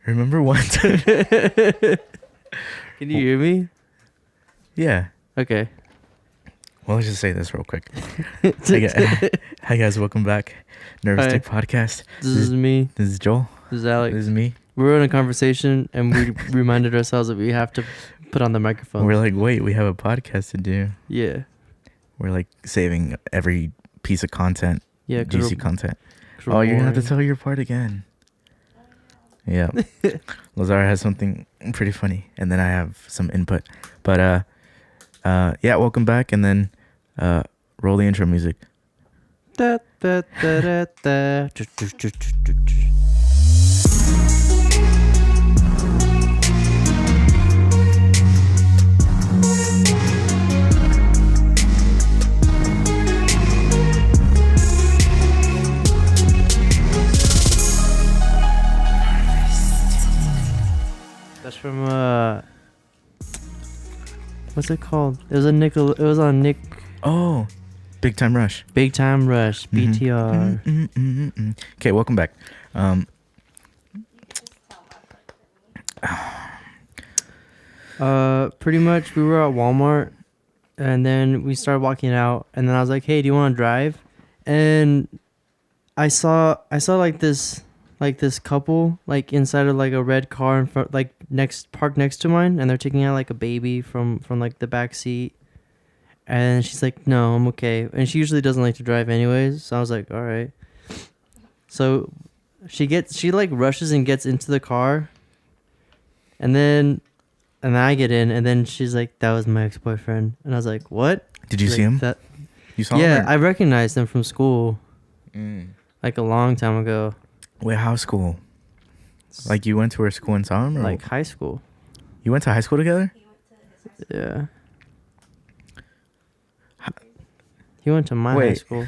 Remember one time? Can you hear me? Yeah. Okay. Well, let's just say this real quick. Hi guys, welcome back. Nervous Hi. Dick Podcast. This is me. This is Joel. This is Alex. This is me. We were in a conversation and we reminded ourselves that we have to put on the microphone. We're like, wait, we have a podcast to do. Yeah. We're like saving every piece of content. Yeah. Juicy content. Oh, you're gonna have to tell your part again. Yeah. Lazara has something pretty funny, and then I have some input. But yeah, welcome back, and then roll the intro music. Da, da, da, da, da. That's from what's it called? It was on Nick. Oh, Big Time Rush. Big Time Rush, BTR. Okay, welcome back. Pretty much we were at Walmart and then we started walking out and then I was like, hey, do you want to drive? And I saw like this couple like inside of like a red car in front, like parked next to mine, and they're taking out like a baby from like the back seat. And she's like, no, I'm okay. And she usually doesn't like to drive anyways, so I was like, all right. So she like rushes and gets into the car, and then I get in, and then she's like, that was my ex-boyfriend. And I was like, what? Did you She's see like, him? That You saw yeah, him? I recognized him from school, Mm. like a long time ago. Wait, how school? Like you went to her school and saw him? Or Like high school. you went to high school together? Yeah. He went to my high school.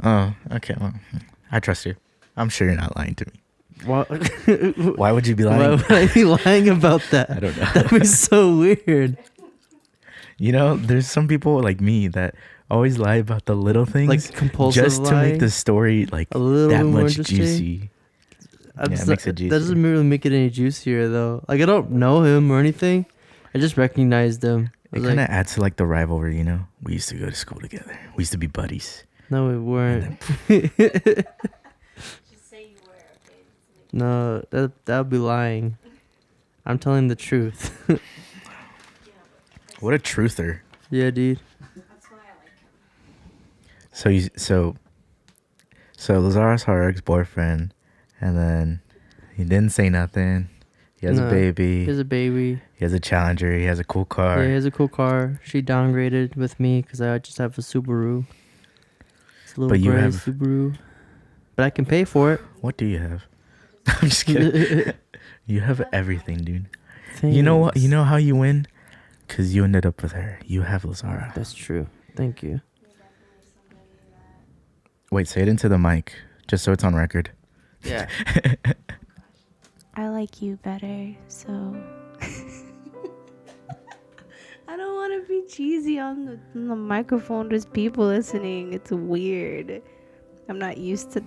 Oh, okay. Well, I trust you. I'm sure you're not lying to me. What? Why would you be Why lying? would I be lying about that? I don't know. That'd be so weird. You know, there's some people like me that always lie about the little things, Like compulsive just to make the story like a little that bit more much interesting. juicy. Yeah, it makes it juicy. That doesn't really make it any juicier though. Like I don't know him or anything. I just recognized him. It kind of adds to like the rivalry, you know. We used to go to school together. We used to be buddies. No, we weren't. Just say you were, okay? No, that would be lying. I'm telling the truth. What a truther. Yeah, dude. That's why I like him. So Lazara saw her ex-boyfriend, and then he didn't say nothing. He has a baby. He has a baby. He has a Challenger. He has a cool car. Yeah, he has a cool car. She downgraded with me because I just have a Subaru. It's a little But you gray have- Subaru. But I can pay for it. What do you have? I'm just kidding. You have everything, dude. You know what? You know how you win? Because you ended up with her. You have Lazara. That's true. Thank you. Wait, say it into the mic, just so it's on record. Yeah. I like you better, so I don't want to be cheesy on the microphone. There's people listening. It's weird. I'm not used to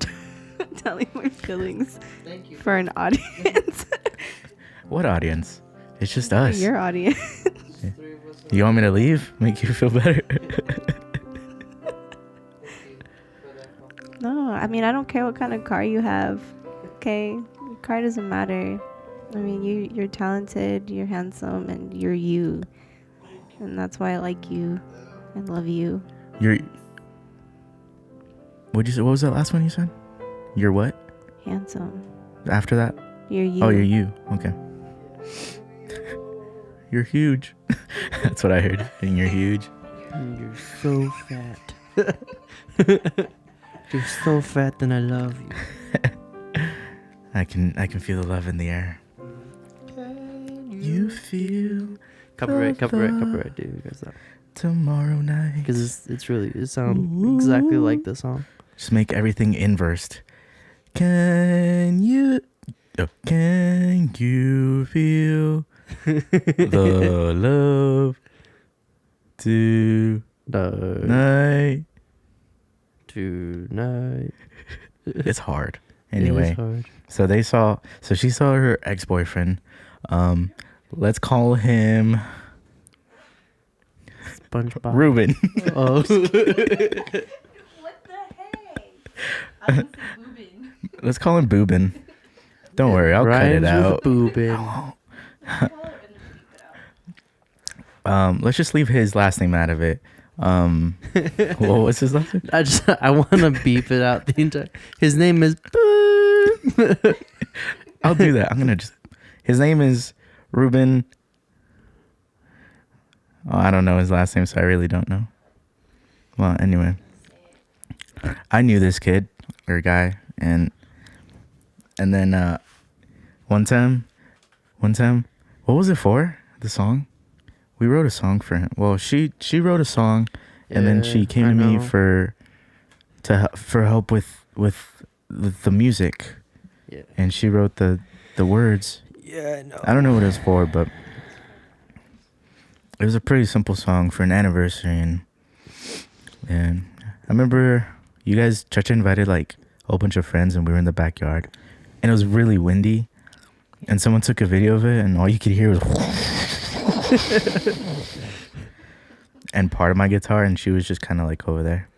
telling my feelings Thank you. for an audience. What audience? It's just us. Your audience. You want me to leave? Make you feel better? No, I mean, I don't care what kind of car you have. Okay, your car doesn't matter. I mean, you're talented, you're handsome, and you're you, and that's why I like you and love you. What'd you say? What was that last one you said? You're what? Handsome. After that? You're you. Oh, you're you. Okay. You're huge. That's what I heard. And you're huge. You're so fat. You're so fat, and I love you. I can feel the love in the air. You feel Copyright, dude. Because tomorrow night. it sounds exactly like the song. Just make everything inversed. Can you feel the love tonight? Tonight. It's hard. It Anyway, is hard. So she saw her ex-boyfriend. Let's call him SpongeBob. Ruben. Oh. What the heck? I was Beuben. Let's call him Beuben. Don't worry, I'll Rhymes cut it out. with Beuben. Let's just leave his last name out of it. What was his last name? I want to beep it out the entire. His name is. I'll do that. His name is Ruben. Oh, I don't know his last name, so I really don't know. Well, anyway, I knew this kid or guy, and then one time, what was it for? The song? We wrote a song for him. Well, she wrote a song, and then she came to me for help with the music. Yeah. And she wrote the words. Yeah, I know. I don't know what it was for, but it was a pretty simple song for an anniversary, and I remember you guys, Chacha invited like a whole bunch of friends, and we were in the backyard, and it was really windy, and someone took a video of it, and all you could hear was and part of my guitar, and she was just kind of like over there.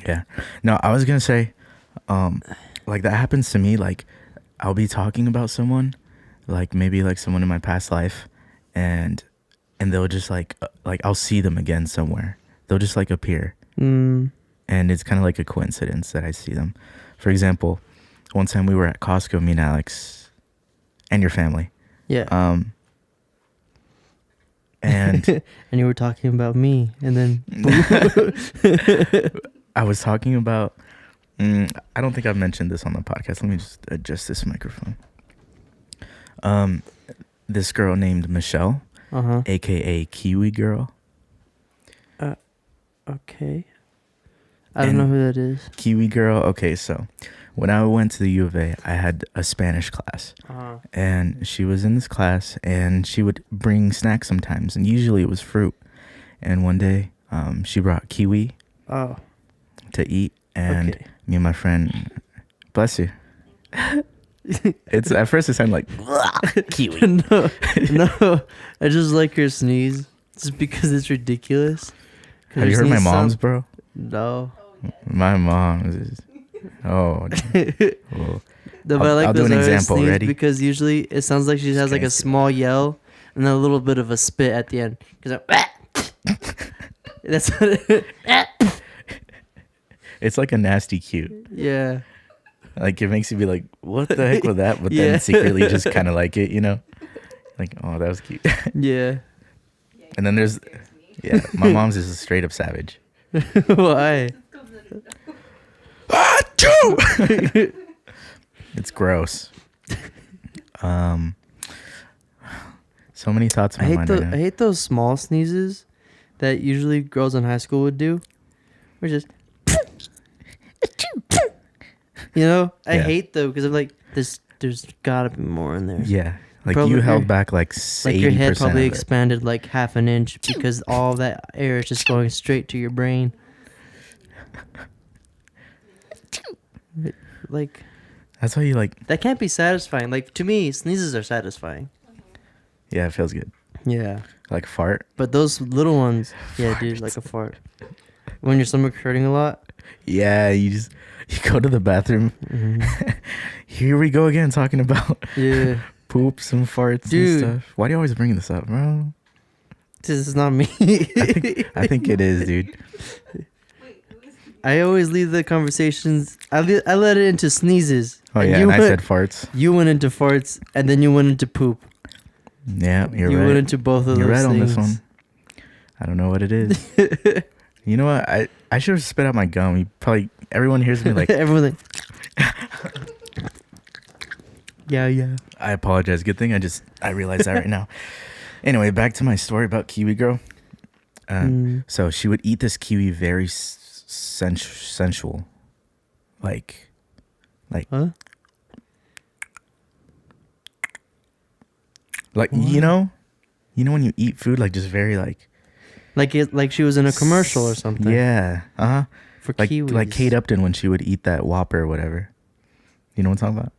Yeah. No, I was gonna say, like that happens to me. Like I'll be talking about someone, like maybe like someone in my past life, and they'll just like I'll see them again somewhere. They'll just like appear. And it's kind of like a coincidence that I see them. For example, one time we were at Costco, me and Alex, and your family. Yeah. And and you were talking about me, and then I was talking about. I don't think I've mentioned this on the podcast. Let me just adjust this microphone. This girl named Michelle, aka Kiwi Girl. Okay. I don't know who that is. Kiwi Girl. Okay, so when I went to the U of A, I had a Spanish class. And she was in this class, and she would bring snacks sometimes, and usually it was fruit. And one day, she brought kiwi to eat, and me and my friend, bless you. It's at first it sounded like kiwi. No, I just like your sneeze, just because it's ridiculous. Have you heard my mom's, bro? No. My mom's is. Oh. Well, No, but I like I'll do an Lazara's example. sneeze Ready? because usually it sounds like she has like a small yell and then a little bit of a spit at the end. Cause that's what it's like a nasty cute. Yeah. Like it makes you be like, what the heck was that? But then secretly just kind of like it, you know? Like, oh, that was cute. Yeah. And then there's, my mom's is a straight up savage. Why? Achoo! It's gross. So many thoughts in my mind right now. I hate those small sneezes that usually girls in high school would do. Or just, you know, I hate them because I'm like, there's gotta be more in there. Yeah. Like Probably you held back like 80% Like your head probably of it. expanded like half an inch because all that air is just going straight to your brain. Like, That's why you like. that can't be satisfying. Like, to me, sneezes are satisfying. Yeah, it feels good. Yeah. Like fart. But those little ones, yeah, dude, like a fart. When your stomach's hurting a lot. Yeah, you go to the bathroom. Here we go again talking about Yeah. poops and farts Dude. and stuff. Why do you always bring this up, bro? This is not me. I think it is, dude. I always leave the conversations. I let it into sneezes. Oh yeah, and I said farts. You went into farts, and then you went into poop. Yeah, you're You right. went into both of You're those right on things. this one. I don't know what it is. You know what? I should have spit out my gum. Everyone hears me like. Everyone. Yeah. I apologize. Good thing I realized that right now. Anyway, back to my story about Kiwi Girl. So she would eat this kiwi very sensual, like, Huh? like What? you know when you eat food like just very like Like she was in a commercial or something. Yeah, For like kiwis. like Kate Upton when she would eat that Whopper or whatever. You know what I'm talking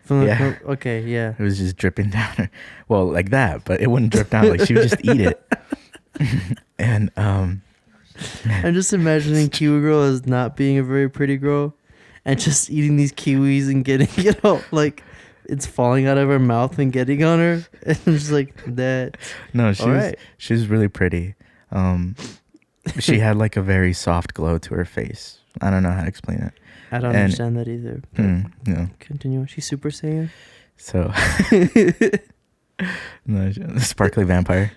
about? Yeah. Okay, yeah. It was just dripping down her. Well, like that, but it wouldn't drip down. Like she would just eat it. And I'm just imagining Kiwi girl as not being a very pretty girl, and just eating these kiwis and getting it all like it's falling out of her mouth and getting on her, and just like that. No, she was really pretty. She had like a very soft glow to her face. I don't know how to explain it. I don't understand that either. No. Continue. She's Super Saiyan. So, no, sparkly vampire.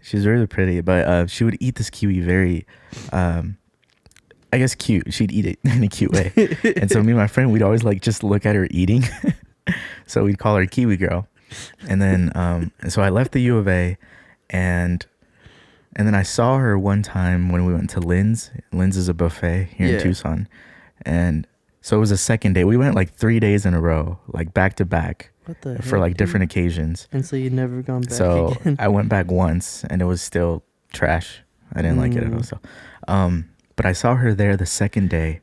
She's really pretty, but she would eat this kiwi very, I guess cute. She'd eat it in a cute way. And so me and my friend, we'd always like just look at her eating. So we'd call her Kiwi Girl. And then, so I left the U of A, and then I saw her one time when we went to Lynn's. Lynn's is a buffet here in Tucson. And so it was a second day. We went like 3 days in a row, like back to back. What the for heck, like dude? Different occasions. And so you'd never gone back so again? I went back once, and it was still trash. I didn't like it at all. So, but I saw her there the second day,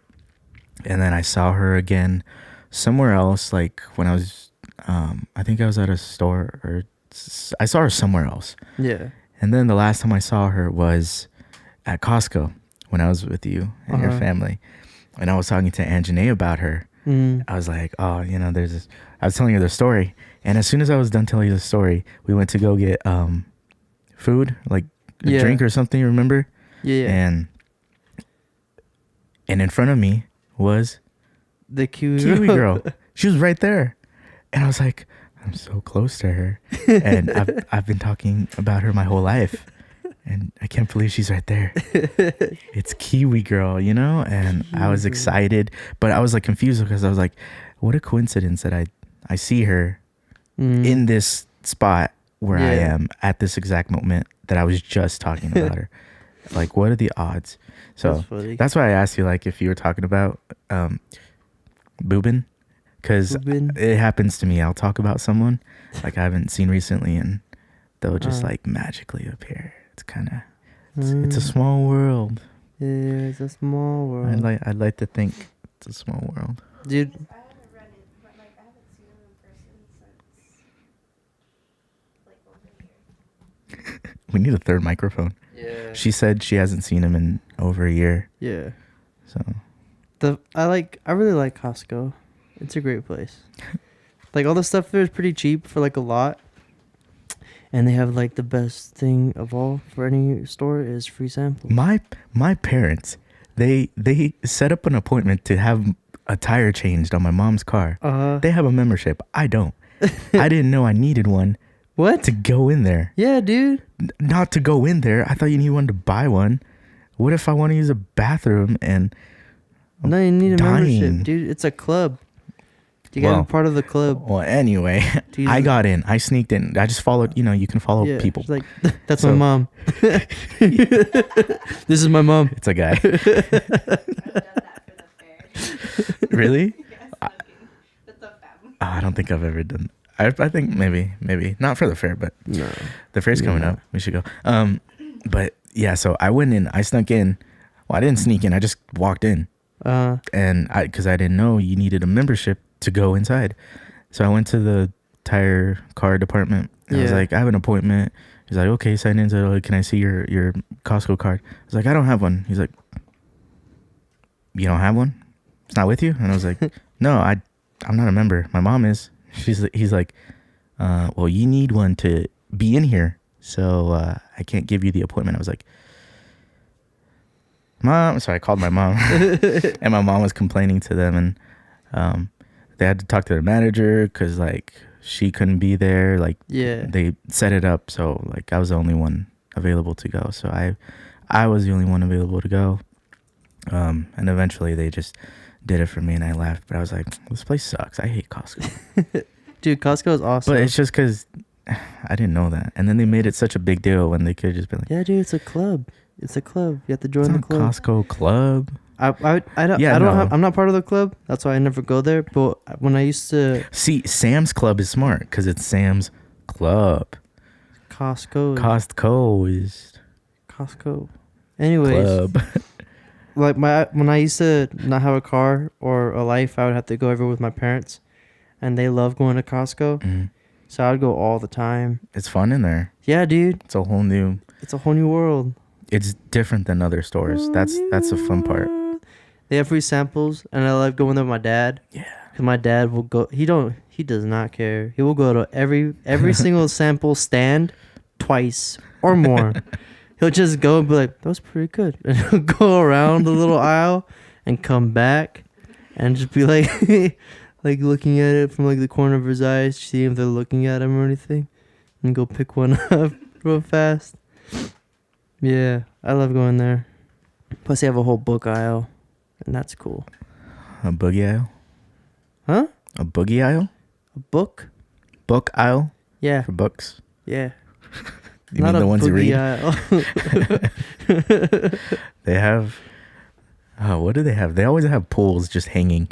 and then I saw her again somewhere else. Like when I was, I think I was at a store, or I saw her somewhere else. Yeah. And then the last time I saw her was at Costco when I was with you and your family, and I was talking to Anjanae about her. I was like, oh, you know, there's this. I was telling her the story, and as soon as I was done telling you the story, we went to go get food, like a drink or something. You remember? Yeah. And in front of me was the Kiwi girl. She was right there, and I was like, I'm so close to her, and I've been talking about her my whole life, and I can't believe she's right there. It's Kiwi girl, you know? And I was excited, but I was like confused because I was like, what a coincidence that I see her in this spot where I am at this exact moment that I was just talking about her. Like, what are the odds? So that's why I asked you, like, if you were talking about Beuben, because it happens to me. I'll talk about someone like I haven't seen recently, and they'll just like magically appear. It's kind of it's a small world. Yeah, it's a small world. I'd like to think it's a small world, dude. I haven't read it, but like I haven't seen him in person since like over a year. We need a third microphone. Yeah. She said she hasn't seen him in over a year. Yeah. So I really like Costco. It's a great place. Like all the stuff there is pretty cheap for like a lot. And they have like the best thing of all for any store is free samples. My parents, they set up an appointment to have a tire changed on my mom's car. They have a membership. I don't. I didn't know I needed one. What? To go in there. Yeah, dude. Not to go in there. I thought you needed one to buy one. What if I want to use a bathroom and No, you need a dying. membership, dude. It's a club. You gotta be part of the club. Well, anyway, I got in. I sneaked in. I just followed. You know, you can follow people. Like, that's my mom. This is my mom. It's a guy. I've done that for the fair. Really? Yes, with the family. I don't think I've ever done. I think maybe not for the fair, but No. the fair's coming up. We should go. But yeah, so I went in. I snuck in. Well, I didn't sneak in. I just walked in. And because I didn't know you needed a membership to go inside. So I went to the tire car department. And I was like, I have an appointment. He's like, okay, sign in. So like, can I see your Costco card? I was like, I don't have one. He's like, you don't have one? It's not with you? And I was like, no, I'm not a member. My mom is. He's like, well, you need one to be in here. So I can't give you the appointment. I was like, Mom. So I called my mom. And my mom was complaining to them. And they had to talk to their manager because like she couldn't be there. Like they set it up so like I was the only one available to go. So I was the only one available to go. And eventually they just did it for me and I left. But I was like, this place sucks. I hate Costco. Dude, Costco is awesome. But it's just because I didn't know that. And then they made it such a big deal when they could have just been like, yeah, dude, it's a club. It's a club. You have to join it's the not club. Costco club. I'm not part of the club. That's why I never go there. But when I used to see, Sam's Club is smart because it's Sam's Club. Costco. Costco is Costco. Anyways, club. like when I used to not have a car or a life, I would have to go everywhere with my parents, and they love going to Costco. Mhm. So I would go all the time. It's fun in there. Yeah, dude. It's a whole new. It's a whole new world. It's different than other stores. That's the fun part. They have free samples, and I love going there with my dad. Yeah. Cause my dad will go. He does not care. He will go to every single sample stand twice or more. He'll just go and be like, "That was pretty good," and he'll go around the little aisle and come back and just be like, like looking at it from like the corner of his eyes, see if they're looking at him or anything, and go pick one up real fast. Yeah, I love going there. Plus, they have a whole book aisle, and that's cool. A boogie aisle? Huh? A boogie aisle? A book? Book aisle Yeah. for books? Yeah. You mean the ones you read? Aisle. They have. Oh, what do they have? They always have pools just hanging.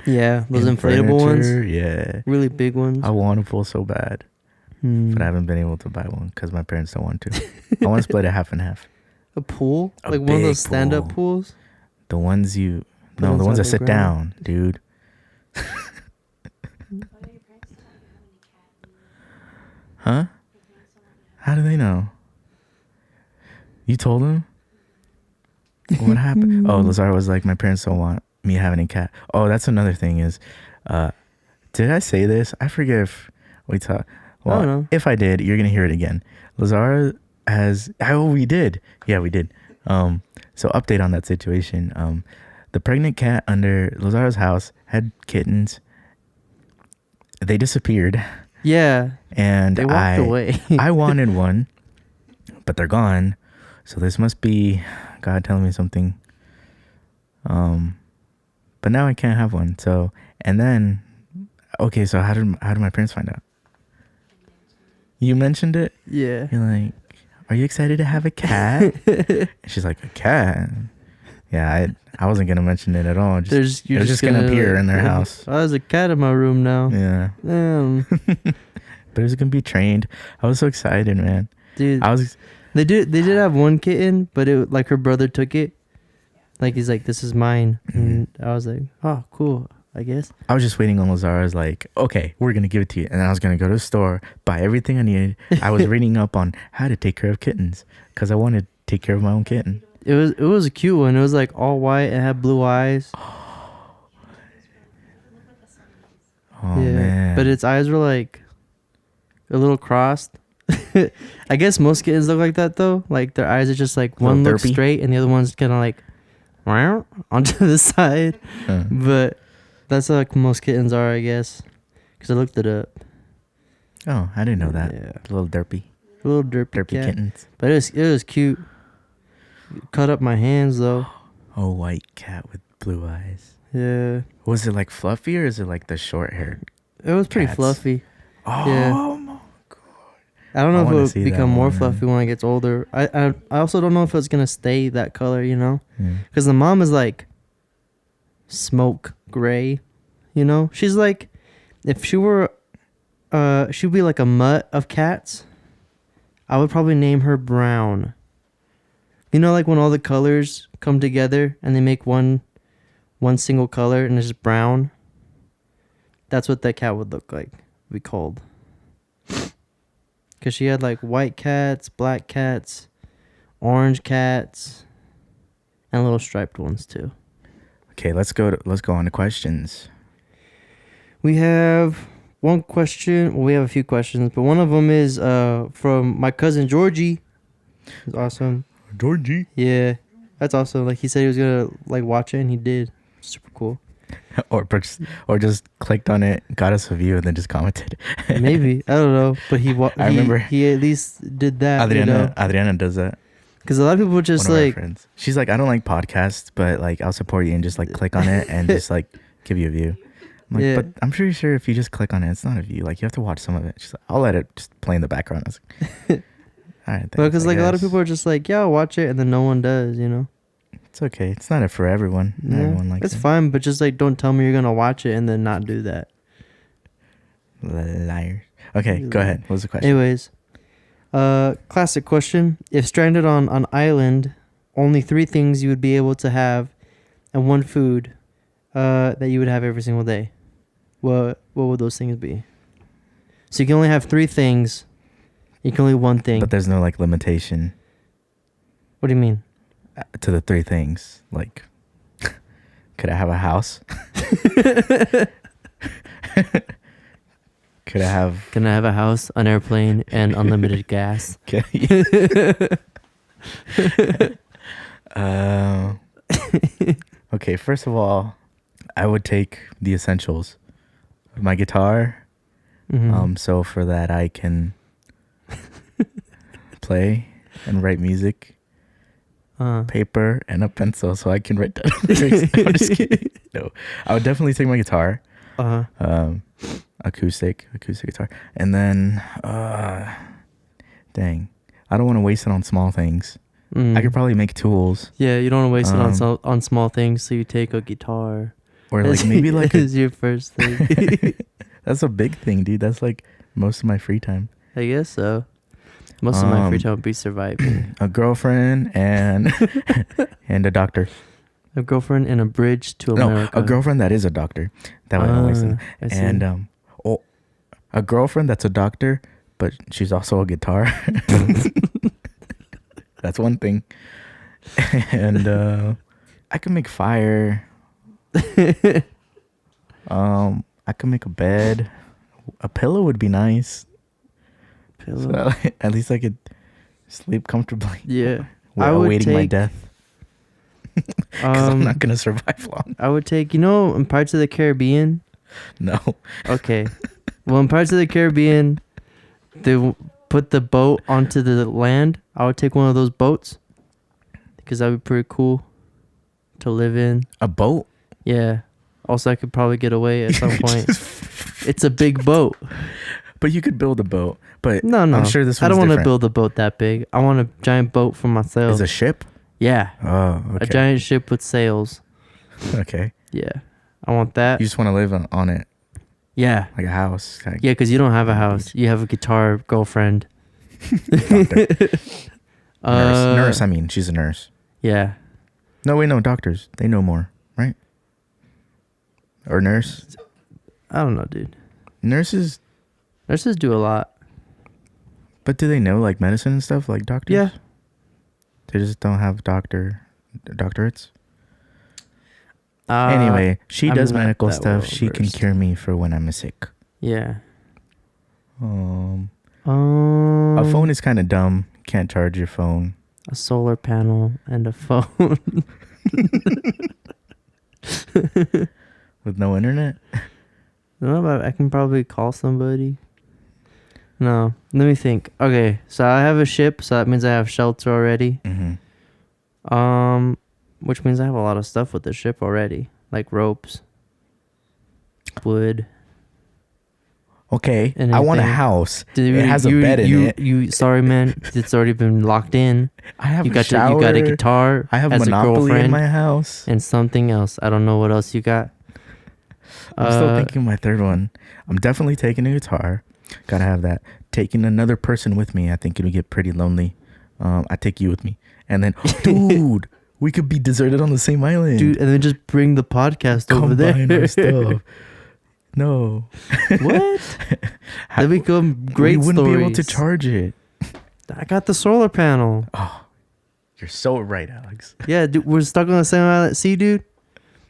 Yeah, those In inflatable ones. furniture, yeah. Really big ones. I want a pool so bad, but I haven't been able to buy one because my parents don't want to. I want to split it half and half. A pool? A Like one of big those stand-up pool. pools? The ones you. Put No, the inside ones that the sit ground. down, dude. Huh? How do they know? You told them? What happened? Oh, Lazara was like, my parents don't want me having a cat. Oh, that's another thing is, did I say this? I forget if we talked. Well, I don't know. if I did, you're going to hear it again. Lazara has, oh, we did. Yeah, we did. So update on that situation. The pregnant cat under Lazara's house had kittens. They disappeared. Yeah. And They walked away. I wanted one, but they're gone. So this must be God telling me something. But now I can't have one. So, and then, okay, so how did my parents find out? You mentioned it? Yeah. You're like, are you excited to have a cat? And she's like, a cat? Yeah, I wasn't going to mention it at all. It was just going to appear in their house. Oh, there's a cat in my room now. Yeah. But it was going to be trained. I was so excited, man. Dude, they did have one kitten, but it like her brother took it. Like he's like, this is mine. And I was like, oh, cool, I guess. I was just waiting on Lazara's like, okay, we're going to give it to you. And then I was going to go to the store, buy everything I needed. I was reading up on how to take care of kittens because I wanted to take care of my own kitten. It was a cute one. It was like all white and had blue eyes. Oh, man. But its eyes were like a little crossed. I guess most kittens look like that though. Like their eyes are just like one looks derpy. straight and the other one's kind of like onto the side. But that's like most kittens are, I guess, because I looked it up. Oh, I didn't know that. Yeah. A little derpy. A little derpy cat. Kittens. But it was cute. Cut up my hands though. Oh, white cat with blue eyes. Yeah. Was it like fluffy or is it like the short hair? It was pretty Cats. fluffy. Oh, Yeah. my God. I don't know I if wanna it'll see that become more one, fluffy when it gets older. I also don't know if it's gonna stay that color, you know, Yeah. because the mom is like smoke gray, you know. She's like, if she were, she'd be like a mutt of cats. I would probably name her brown. You know, like when all the colors come together and they make one single color and it's just brown. That's what that cat would look like. Be called. Because she had like white cats, black cats, orange cats, and little striped ones too. Okay, let's go on to questions. We have one question. Well, we have a few questions, but one of them is from my cousin Georgie. It's awesome. Georgie. Yeah, that's awesome. Like he said he was gonna like watch it, and he did. Super cool. Or just clicked on it, got us a view, and then just commented. Maybe, I don't know, but I remember he at least did that. Adriana does that. Because a lot of people just One of our like, friends. She's like, I don't like podcasts, but like I'll support you and just like click on it and just like give you a view. I'm like, Yeah. but I'm pretty sure if you just click on it, it's not a view. Like you have to watch some of it. She's like, I'll let it just play in the background. I was like, all right. well, because thanks, I like a lot of guess. people are just like, yeah, I'll watch it, and then no one does, you know. It's okay. It's not for everyone. Not Yeah, everyone likes it's it. fine, but just like don't tell me you're gonna watch it and then not do that. Liars. Okay, go ahead. What was the question? Anyways, classic question: if stranded on an island only 3 things you would be able to have, and 1 food that you would have every single day. What would those things be? So you can only have 3 things. You can only 1 thing. But there's no like limitation What do you mean? to the 3 things. Like, could I have a house? Could I have? Can I have a house, an airplane, and unlimited gas? Okay, first of all, I would take the essentials. My guitar. Mm-hmm. So for that I can play and write music. Paper and a pencil so I can write down lyrics. I'm just kidding. No, I would definitely take my guitar. Acoustic guitar, and then dang, I don't want to waste it on small things. I could probably make tools. Yeah, you don't want to waste it on small things, so you take a guitar. Or like maybe like is your first thing. That's a big thing, dude. That's like most of my free time. I guess so. Most of my free time would be surviving. A girlfriend and and a doctor. A girlfriend and a bridge to America. No, a girlfriend that is a doctor. That way I don't waste it. And a girlfriend that's a doctor, but she's also a guitar. That's one thing. And I can make fire. I can make a bed. A pillow would be nice. So at least I could sleep comfortably. Yeah. While awaiting my death. Because I'm not gonna survive long. I would take, in Pirates of the Caribbean. No. Okay. Well, in Pirates of the Caribbean, they put the boat onto the land. I would take one of those boats because that would be pretty cool to live in. A boat? Yeah. Also, I could probably get away at some point. It's a big boat. But you could build a boat. But no. I'm sure this one's I don't want to different. build a boat that big. I want a giant boat for myself. Is a ship? Yeah. Oh, okay. A giant ship with sails. Okay. Yeah. I want that. You just want to live on it. Yeah. Like a house. Yeah, because you don't have a house. You have a guitar girlfriend. Nurse, I mean. She's a nurse. Yeah. No, wait, no. Doctors. They know more, right? Or nurse? I don't know, dude. Nurses do a lot. But do they know like medicine and stuff like doctors? Yeah. They just don't have doctorates? Anyway, she does medical stuff. She can cure me for when I'm sick. Yeah. A phone is kind of dumb. Can't charge your phone. A solar panel and a phone. With no internet? No, but I can probably call somebody. No, let me think. Okay, so I have a ship, so that means I have shelter already. Mm-hmm. Which means I have a lot of stuff with the ship already, like ropes, wood. Okay, Anything. I want a house. Dude, it has a bed in it. Sorry, man. It's already been locked in. I have a shower. You got a guitar. I have as Monopoly a girlfriend in my house. and something else. I don't know what else you got. I'm still thinking of my third one. I'm definitely taking a guitar. Gotta have that. Taking another person with me. I think it'll get pretty lonely. I take you with me. And then, dude, we could be deserted on the same island. Dude, and then just bring the podcast over there. Combine our stuff. No. What? That'd become great We wouldn't stories. be able to charge it. I got the solar panel. Oh, you're so right, Alex. Yeah, dude, we're stuck on the same island. See, dude?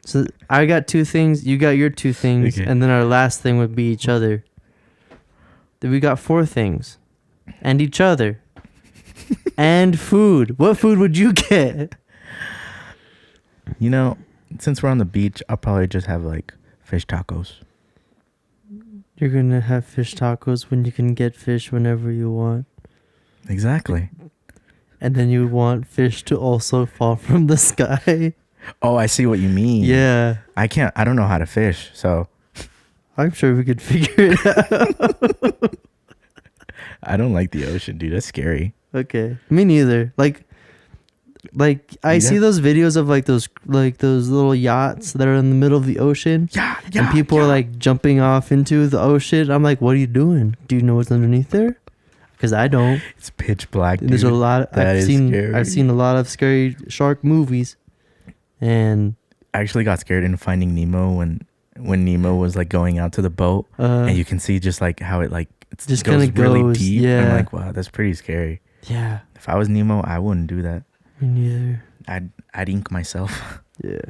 So I got 2 things. You got your 2 things. Okay. And then our last thing would be each other. Then we got 4 things. And each other. And food. What food would you get? You know, since we're on the beach, I'll probably just have like fish tacos. You're going to have fish tacos when you can get fish whenever you want. Exactly. And then you want fish to also fall from the sky. Oh, I see what you mean. Yeah. I don't know how to fish, so. I'm sure we could figure it out. I don't like the ocean, dude. That's scary. Okay. Me neither. Like I see those videos of like those little yachts that are in the middle of the ocean. Yeah. And people are like jumping off into the ocean. I'm like, what are you doing? Do you know what's underneath there? because I don't. It's pitch black. And there's a dude. lot. That is scary. I've seen a lot of scary shark movies, and I actually got scared in Finding Nemo when Nemo was like going out to the boat, and you can see just like how it like it's just goes kind of really goes. deep. Yeah. I'm like, wow, that's pretty scary. Yeah. If I was Nemo, I wouldn't do that. Me neither. I'd ink myself. Yeah.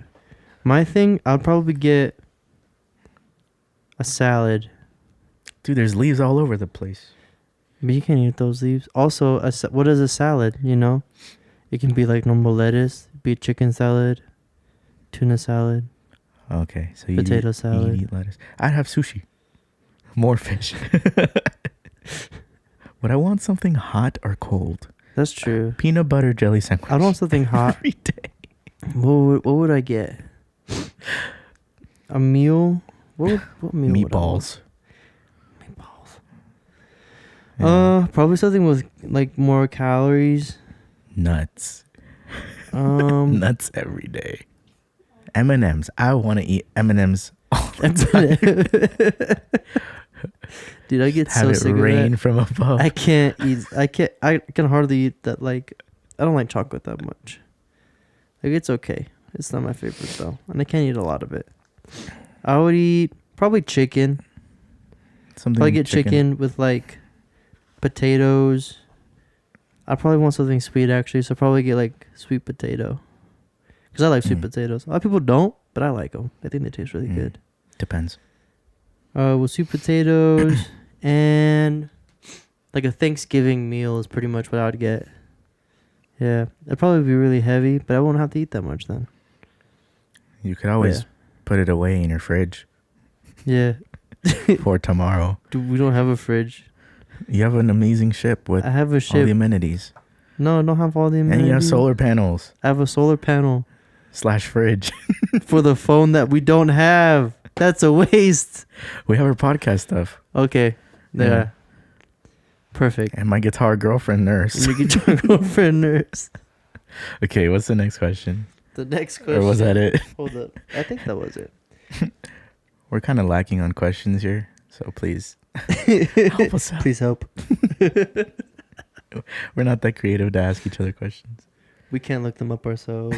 My thing, I'll probably get a salad. Dude, there's leaves all over the place. But you can't eat those leaves. Also, what is a salad, you know? It can be like normal lettuce, be a chicken salad, tuna salad, Okay, so you potato salad. you eat lettuce. I'd have sushi. More fish. Would I want something hot or cold? That's true. Peanut butter jelly sandwich. I don't want something hot. Every day. What would I get? A meal? What meal? Meatballs. Meatballs. Yeah. Probably something with like more calories. Nuts. Um, Nuts every day. M&Ms. I want to eat M&Ms all the time. Dude, I get Have so it sick of rain that. from above. I can't eat. I can hardly eat that. Like, I don't like chocolate that much. Like, it's okay. It's not my favorite though, and I can't eat a lot of it. I would eat probably chicken. Something Probably get chicken with like potatoes. I probably want something sweet actually, so probably get like sweet potato. Cause I like sweet potatoes. A lot of people don't, but I like them. I think they taste really good. Depends. With sweet potatoes and like a Thanksgiving meal is pretty much what I would get. Yeah, it'd probably be really heavy, but I won't have to eat that much then. You could always Yeah. put it away in your fridge Yeah. for tomorrow. Dude, we don't have a fridge. You have an amazing ship with I have a all ship. the amenities. No, I don't have all the amenities. And you have solar panels I have a solar panel / fridge. for the phone that we don't have. That's a waste. We have our podcast stuff. Okay. Yeah. Yeah. Perfect. And my guitar girlfriend nurse. And you get your girlfriend nurse. Okay, what's the next question? The next question. Or was that it? Hold up. I think that was it. We're kind of lacking on questions here, so please help us out. Please help. We're not that creative to ask each other questions. We can't look them up ourselves.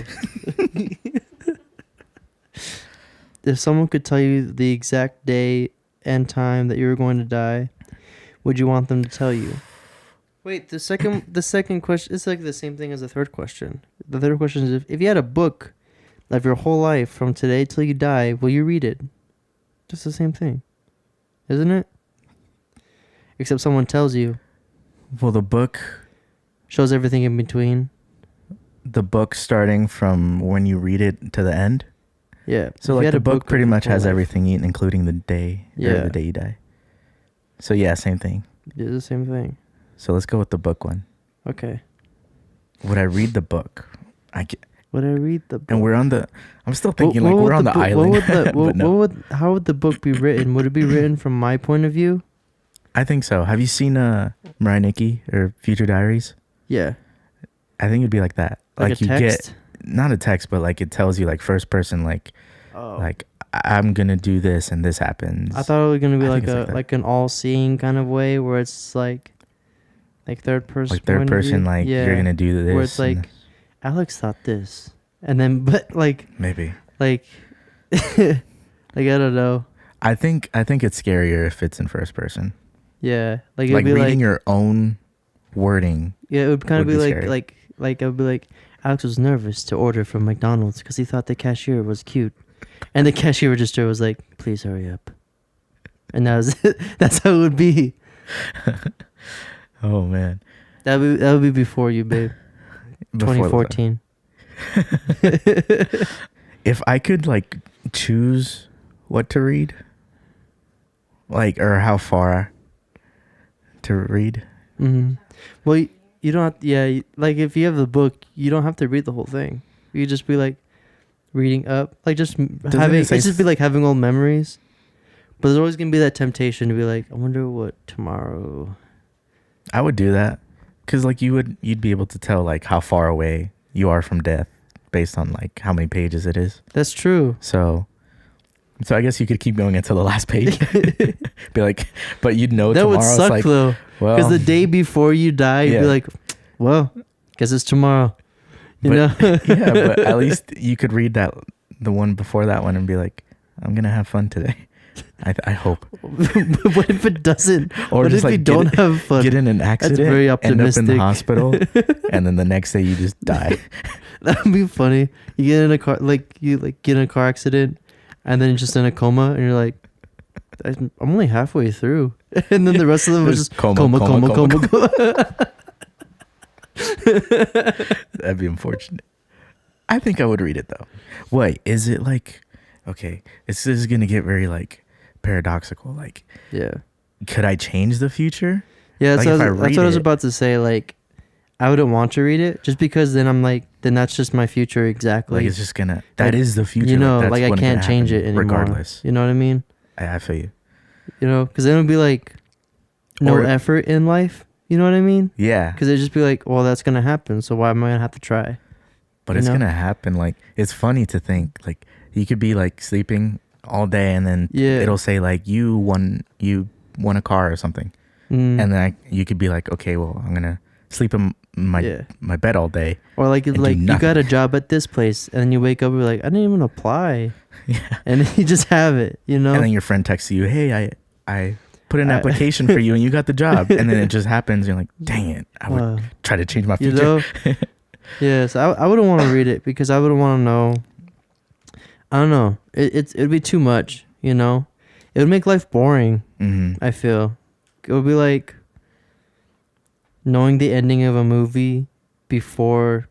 If someone could tell you the exact day and time that you were going to die, would you want them to tell you? Wait, the second question is like the same thing as the third question. The third question is if you had a book of your whole life from today till you die, will you read it? Just the same thing, isn't it? Except someone tells you, Well, the book shows everything in between. starting from when you read it to the end. Yeah. So if you like had the a book of pretty your much whole has life. everything in, including the day. Or Yeah. the day you die. So yeah, same thing. It's the same thing. So let's go with the book one. Okay. Would I read the book? Would I read the book? And we're on the. I'm still thinking What like would we're on the book- island. But no. How would the book be written? Would it be written from my point of view? I think so. Have you seen Mariah Nikki or Future Diaries? Yeah. I think it'd be like that. Like a you text? get not a text, but like it tells you like first person, like Oh. like I'm gonna do this and this happens. I thought it was gonna be I like think a it's like like an all-seeing kind of way where it's like third person. like third point of person, view. like you're gonna do this. Where it's and like Alex thought this, and then but like maybe. like like I don't know. I think it's scarier if it's in first person. Yeah, like it'd Like be reading like your own wording. yeah, it would kind of would be be like scary. like I would be like Alex was nervous to order from McDonald's because he thought the cashier was cute, and the cashier register was like, "Please hurry up," and that's how it would be. Oh man. That would be before you, babe. Before 2014. If I could like choose what to read, like or how far to read. Mm-hmm. Well, you don't have to, yeah, like if you have the book, you don't have to read the whole thing. You could just be like reading up, like just having, it's just be like having old memories. But there's always going to be that temptation to be like, I wonder what tomorrow. I would do that because like you'd be able to tell like how far away you are from death based on like how many pages it is. That's true. So So I guess you could keep going until the last page. Be like, but you'd know That tomorrow. would suck like, though, well, because the day before you die, you'd Yeah. be like, well, guess it's tomorrow. You know? yeah, but at least you could read the one before that one and be like, I'm gonna have fun today. I hope. What if it doesn't? Or what just if you don't have fun? Get in an accident, very end up in the optimistic. hospital, and then the next day you just die. That'd be funny. You get in a car, get in a car accident, and then you're just in a coma, and you're like, I'm only halfway through, and then the rest of them was There's just coma. That'd be unfortunate. I think I would read it though. Wait, is it like, okay, this is gonna get very like paradoxical. Like, Yeah. could I change the future? Yeah, Like, that's if I what read I was it- about to say. Like, I wouldn't want to read it just because then I'm like, then that's just my future exactly. Like, it's just gonna. That is the future. You know, that's like I what's can't gonna change happen it anymore. regardless. You know what I mean? I feel you. You know, because then it would be like no Or- effort in life. You know what I mean? Yeah, Because it'd just be like, well, that's gonna happen. So why am I gonna have to try? but you it's know? gonna happen. Like, it's funny to think like you could be like sleeping all day and then Yeah. it'll say like you won a car or something, Mm. and then you could be like, okay, well, I'm gonna sleep in my Yeah. my bed all day. Or like and do you got nothing. a job at this place, and then you wake up and you're like, I didn't even apply, Yeah, and then you just have it. You know? and then your friend texts you, hey, I put an I- application for you and you got the job, and then it just happens. You're like, dang it, I would Uh, try to change my you future. know? Yeah. So I wouldn't want to read it because I wouldn't want to know. I don't know. It'd be too much. You know, it would make life boring. Mm-hmm. I feel it would be like knowing the ending of a movie before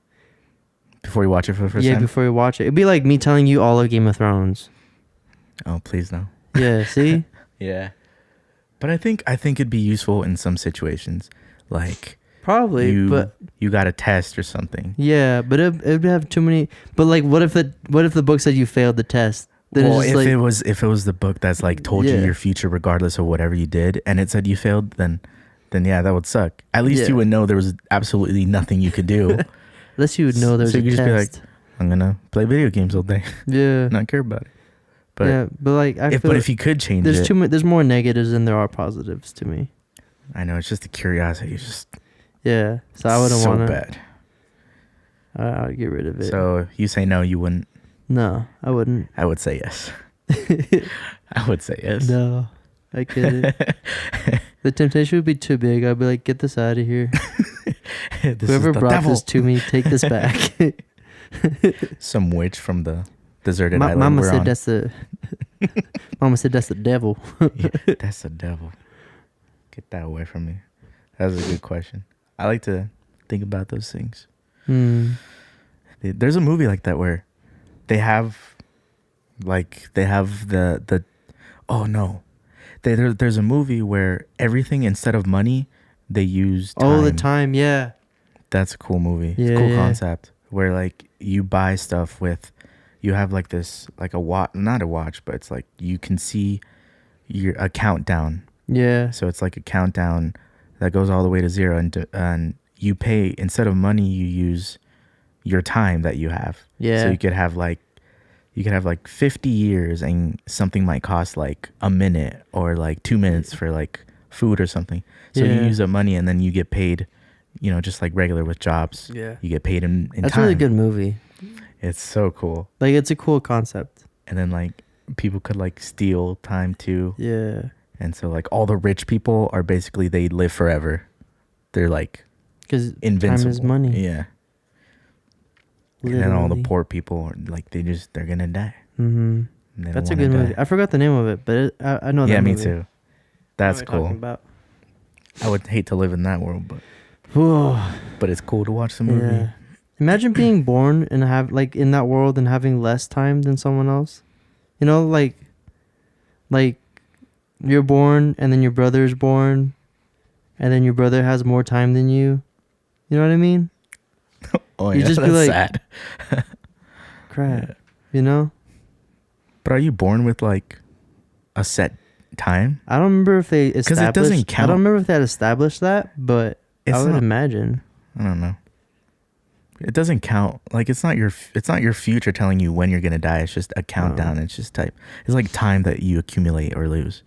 Before you watch it for the first time. before you watch it. It'd be like me telling you all of Game of Thrones. Oh, please no. Yeah, see? Yeah, but I think it'd be useful in some situations, like Probably, but you got a test or something. yeah, but it'd have too many. But like, what if the book said you failed the test? Then Well, it's just if it was the book that's like told you Yeah. your future regardless of whatever you did, and it said you failed, then yeah, that would suck. At least Yeah. you would know there was absolutely nothing you could do. unless you would know there's So a you could just be like, test. I'm gonna play video games all day, Yeah, not care about it. But yeah, but like I feel if you could change there's it, there's more negatives than there are positives to me. I know it's just the curiosity. It's just Yeah, so I wouldn't so want to. bad. I'd get rid of it. So you say no, you wouldn't. No, I wouldn't. I would say yes. I would say yes. No, I couldn't. The temptation would be too big. I'd be like, get this out of here. This Whoever is the brought devil. this to me, take this back. Some witch from the deserted island Mama we're said on. that's the. Mama said that's the devil. Yeah, that's the devil. Get that away from me. That was a good question. I like to think about those things. Hmm. There's a movie like that where they have the oh no. There's a movie where everything instead of money they use time. Oh, the time, yeah. That's a cool movie. It's a Yeah, cool yeah. concept where like you buy stuff with, you have like this, like a watch, not a watch, but it's like you can see a countdown. Yeah. So it's like a countdown that goes all the way to zero, and you pay, instead of money, you use your time that you have. Yeah. So you could have like 50 years and something might cost like a minute or like 2 minutes for like food or something. So you Yeah. use up money and then you get paid, just like regular with jobs. Yeah. You get paid in That's time. a really good movie. It's so cool. Like, it's a cool concept. And then like people could like steal time too. Yeah. And so like all the rich people are basically, they live forever. They're like Because invincible. time is money. Yeah. And then all the Literally. poor people are like, they're gonna die. Mm-hmm. They don't That's a wanna good movie. die. I forgot the name of it, but I know that Yeah, me movie. too. That's What am I talking cool. about? I would hate to live in that world, Whoa. but it's cool to watch the movie. Yeah. Imagine being born and have like in that world and having less time than someone else. You know, like you're born and then your brother's born and then your brother has more time than you. You know what I mean? Oh You yeah, just be that's like- sad. Crap. You know? But are you born with like a set time? I don't remember if they established. it doesn't I count. don't remember if they had established that, but It's I would not- imagine. I don't know. It doesn't count. Like it's not your future telling you when you're gonna die. It's just a countdown. It's just type. It's like time that you accumulate or lose.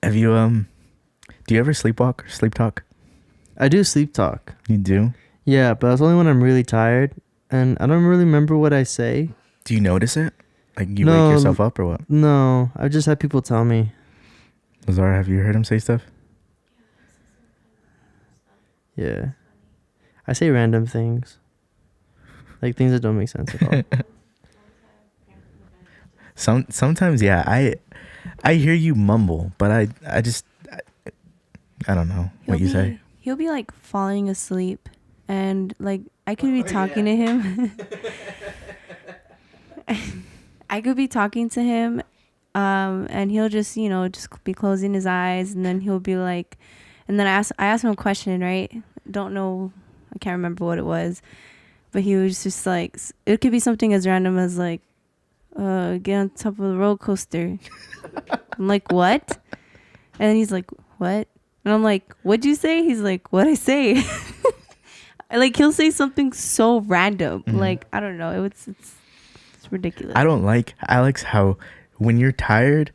Have you do you ever sleepwalk or sleep talk? I do sleep talk. You do? Yeah, but that's only when I'm really tired, and I don't really remember what I say. Do you notice it? Like you No, wake yourself up or what? No, I've just had people tell me. Lazara, have you heard him say stuff? Yeah. I say random things. Like things that don't make sense at all. Sometimes, yeah, I hear you mumble, but I don't know what you say. He'll be like falling asleep, and like I could be talking to him. I could be talking to him, and he'll just just be closing his eyes, and then he'll be like, and then I asked him a question, right? Don't know, I can't remember what it was, but he was just like, it could be something as random as like, get on top of the roller coaster. I'm like, what? And then he's like, what? And I'm like, what'd you say? He's like, what'd I say? Like he'll say something so random. Mm-hmm. Like, I don't know. It's ridiculous. I don't like, Alex, how when you're tired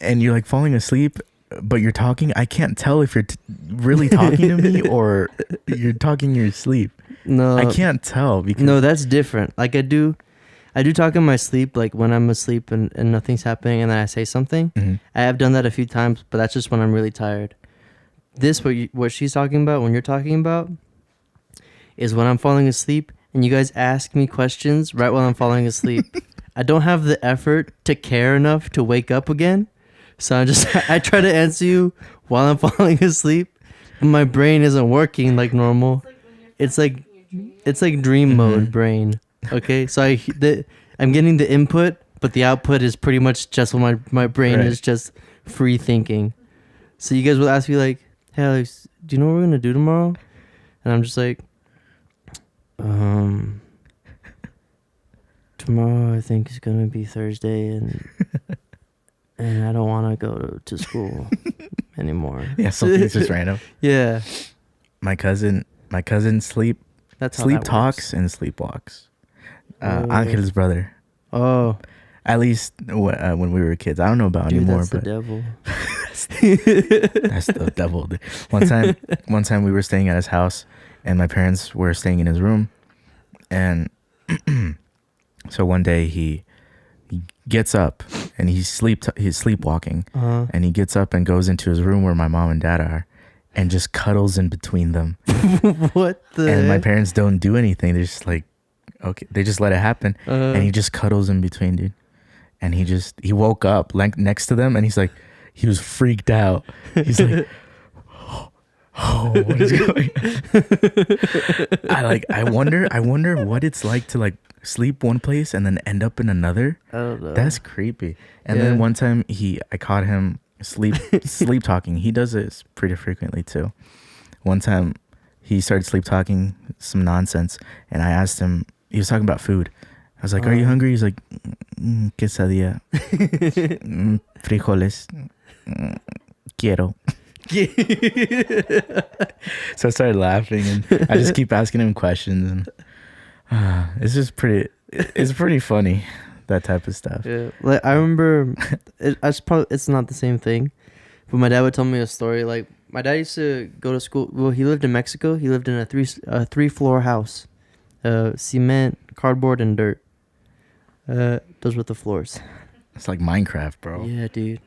and you're like falling asleep, but you're talking, I can't tell if you're really talking to me or you're talking in your sleep. No. I can't tell because... No, that's different. Like I do talk in my sleep, like when I'm asleep and nothing's happening and then I say something. Mm-hmm. I have done that a few times, but that's just when I'm really tired. This, what she's talking about, when you're talking about, is when I'm falling asleep and you guys ask me questions right while I'm falling asleep. I don't have the effort to care enough to wake up again. So I try to answer you while I'm falling asleep. And my brain isn't working like normal. It's like dream mode brain. Okay, so I'm getting the input, but the output is pretty much just when my brain is just free thinking. So you guys will ask me like, hey Alex, do you know what we're gonna do tomorrow? And I'm just like, tomorrow I think is gonna be Thursday and I don't want to go to school anymore. Yeah, something's just random. Yeah. My cousin sleep talks and sleepwalks. Angel's brother. Oh. At least when we were kids. I don't know about anymore. That's the devil. That's the devil. One time we were staying at his house and my parents were staying in his room. And so one day he gets up and he's sleepwalking. Uh-huh. And he gets up and goes into his room where my mom and dad are and just cuddles in between them. What the And my parents don't do anything. They're just like, okay, they just let it happen. And he just cuddles in between, dude. And he woke up next to them and he was freaked out. He's like, oh, what is going on? I wonder what it's like to like sleep one place and then end up in another. I don't know. That's creepy. And then one time I caught him sleep talking. He does this pretty frequently too. One time he started sleep talking some nonsense and I asked him, he was talking about food. I was like, are you hungry? He's like, quesadilla, frijoles, quiero. So I started laughing and I just keep asking him questions and it's pretty funny, that type of stuff. Yeah, like I remember it's not the same thing, but my dad would tell me a story. Like my dad used to go to school. Well, he lived in Mexico. He lived in a 3-floor house, cement, cardboard, and dirt. Those were the floors. It's like Minecraft, bro. Yeah, dude,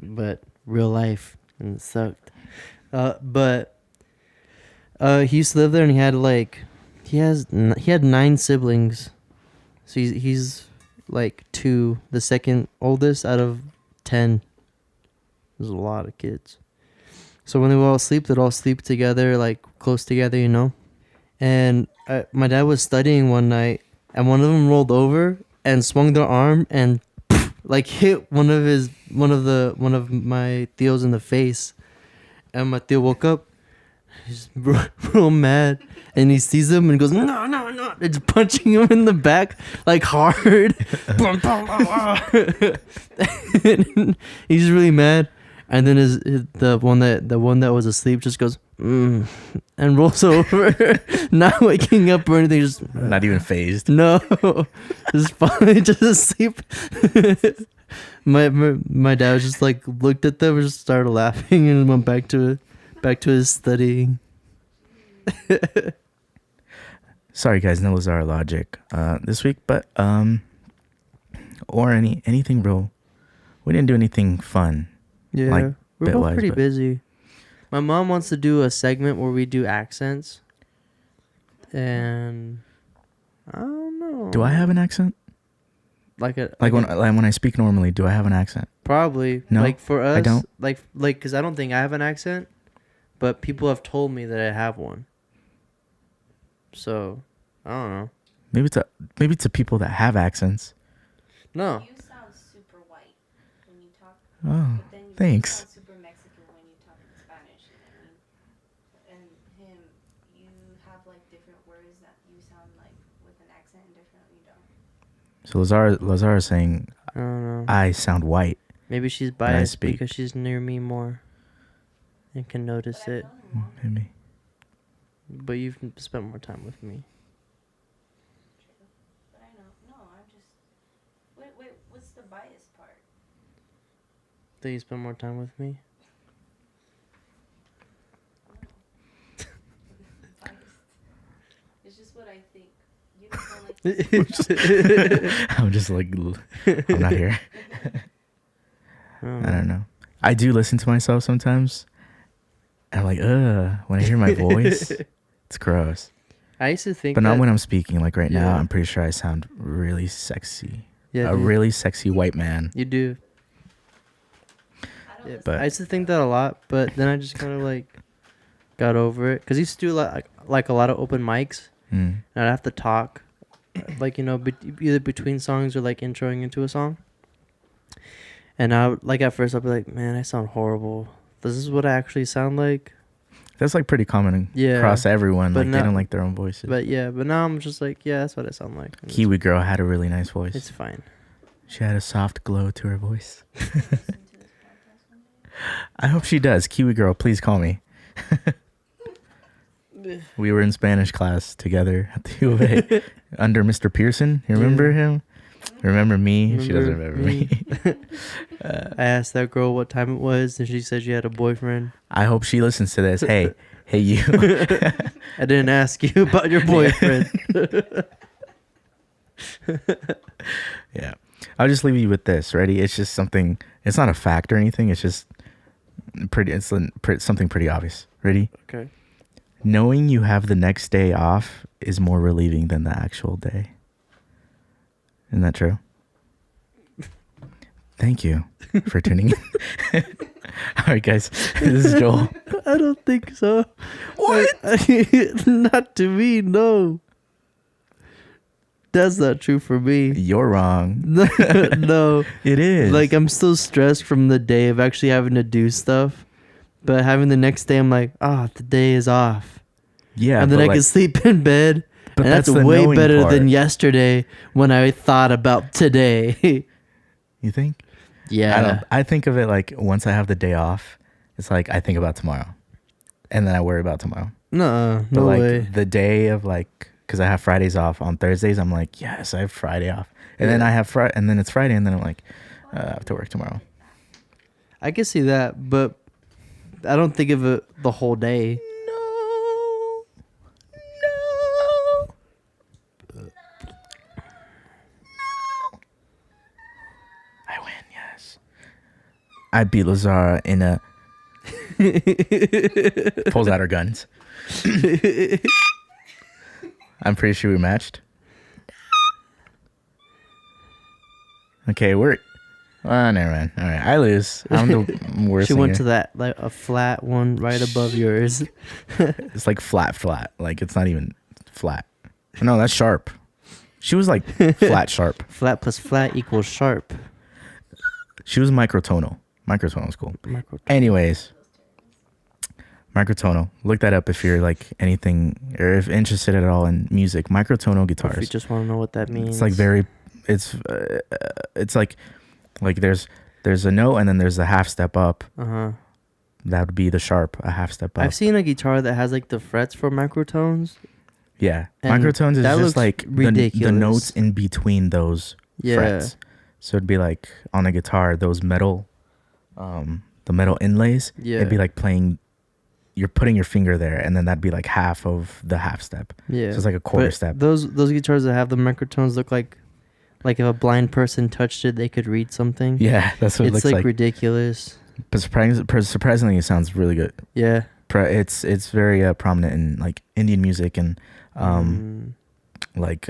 but real life, and it sucked. But he used to live there, and he had 9 siblings. So he's like 2, the second oldest out of 10. There's a lot of kids. So when they would all sleep, they'd all sleep together, like close together, you know. And my dad was studying one night, and one of them rolled over and swung their arm and like hit one of my tios in the face. And my tio woke up. He's real mad, and he sees him and goes, no, it's punching him in the back like hard. He's really mad, And then the one that was asleep just goes and rolls over, not waking up or anything. Just Not even phased. no, just falling just asleep. My dad was just like looked at them and just started laughing and went back to his studying. Sorry guys, no Lazara logic this week, but or anything real. We didn't do anything fun. Yeah, Like, we're both bit-wise, pretty but- busy. My mom wants to do a segment where we do accents, and I don't know. Do I have an accent? like When I speak normally, do I have an accent? probably No, like for us? I don't. Like because I don't think I have an accent, but people have told me that I have one. So I don't know. Maybe to people that have accents. No, You sound super white when you talk. Oh, But then you thanks. sound super Mexican when you talk in Spanish. And him, you have like different words that you sound like with an accent and different you don't. So Lazara is saying I don't know. I sound white. Maybe she's when I biased speak. because she's near me more and can notice But I it. feel him more. Maybe. But you've spent more time with me. But I know. No, I'm just. Wait, what's the bias part? That you spend more time with me. Biased. It's just what I think. You don't sound like. I'm just like I'm not here. I don't know. I do listen to myself sometimes. And I'm like, when I hear my voice, it's gross. I used to think But not that, when I'm speaking. Like right now, Yeah. I'm pretty sure I sound really sexy. yeah, A dude, really sexy white man. you do. I don't Yeah, listen. But I used to think that a lot, but then I just kind of like got over it because I used to do like a lot of open mics, Mm. and I'd have to talk, like either between songs or like introing into a song. And at first I'd be like, man, I sound horrible. This is what I actually sound like. That's like pretty common Yeah, across everyone. but Like they not- don't like their own voices. But now I'm just like, yeah, that's what I sound like. And Kiwi girl had a really nice voice. It's fine. She had a soft glow to her voice. Listen to this podcast one day. I hope she does. Kiwi girl, please call me. We were in Spanish class together at the U of A under Mr. Pearson. You remember him? Remember me? She doesn't remember me. I asked that girl what time it was, and she said she had a boyfriend. I hope she listens to this. Hey you. I didn't ask you about your boyfriend. Yeah. I'll just leave you with this. Ready? It's just something. It's not a fact or anything. It's just something pretty obvious. Ready? Okay. Knowing you have the next day off is more relieving than the actual day. Isn't that true? Thank you for tuning in. All right, guys. This is Joel. I don't think so. What? Not to me, no. That's not true for me. You're wrong. No. It is. Like, I'm still stressed from the day of actually having to do stuff. But having the next day, I'm like, the day is off. yeah, And then but I like, can sleep in bed. but And that's the way knowing better part. than yesterday when I thought about today. You think? Yeah. I think of it like once I have the day off, it's like I think about tomorrow, and then I worry about tomorrow. No, But no like way. the day of like, because I have Fridays off on Thursdays, I'm like, yes, I have Friday off, and then Yeah. I have Friday, and then it's Friday, and then I'm like, I have to work tomorrow. I can see that, but I don't think of it the whole day. No. I win, yes. I beat Lazara in a pulls out her guns. I'm pretty sure we matched. Okay, we're never mind. All right, I lose. I'm the worst. She went to singer. that like a flat one right above yours. It's like flat. Like it's not even flat. No, that's sharp. She was like flat sharp. Flat plus flat equals sharp. She was microtonal. Microtonal was cool. Micro- Anyways, microtonal. Look that up if you're like anything or if interested at all in music. Microtonal If you guitars. just want to know what that means. It's like very. It's like there's There's a note and then there's a half step up. Uh-huh. That would be the sharp, a half step up. I've seen a guitar that has like the frets for microtones. Yeah. And Microtones is that just looks like the ridiculous. notes in between those Yeah. frets. So it'd be like on a guitar, those metal, the metal inlays. Yeah. It'd be like playing, you're putting your finger there, and then that'd be like half of the half step. Yeah. So it's like a quarter But step. Those guitars that have the microtones look like if a blind person touched it, they could read something. Yeah, that's what it It's looks like like. But But surprisingly, it sounds really good. yeah. It's very prominent in like Indian music and like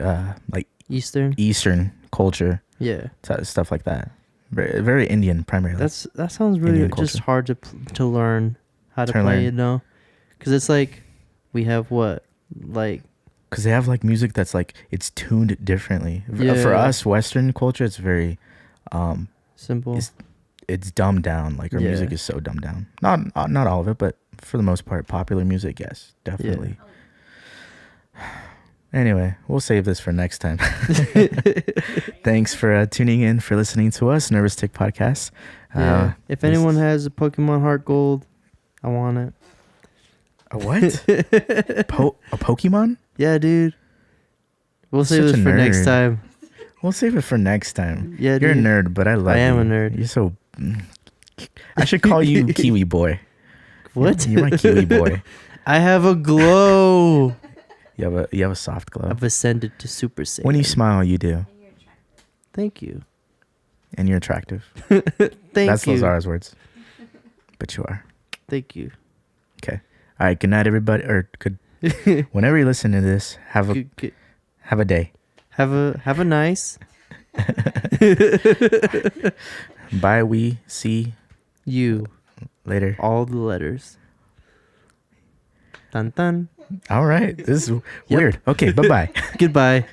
Eastern. Eastern culture, Yeah. stuff like that. Very Indian primarily. That sounds really Indian just culture. hard to learn how to To play, learn. you know? Because it's like we have what? Like, because they have like music that's like it's tuned differently. For Yeah. us, Western culture, it's very simple. it's dumbed down. Like our Yeah. music is so dumbed down. Not all of it, but for the most part, popular music, yes, definitely. Anyway, we'll save this for next time. Thanks for tuning in, for listening to us, Nervous Tick Podcast. Yeah. If this- anyone has a Pokemon Heart Gold, I want it. A what? A Pokemon? Yeah, dude. We'll Such save this a for next nerd. time. We'll save it for next time. Yeah, You're dude. a nerd, but I love you. I am a nerd. You're so... I should call you Kiwi Boy. What? You're my Kiwi Boy. I have a glow. You have a soft glow. I've ascended to Super Saiyan. When you smile, you do. Thank you. And you're attractive. Thank That's you. Lazara's words. But you are. Thank you. Okay. All right. Good night, everybody. Or good. Whenever you listen to this, have a day. Have a nice. Bye. We see You. later. All the letters. Dun dun. All right. This is weird. Okay. Bye bye. Goodbye.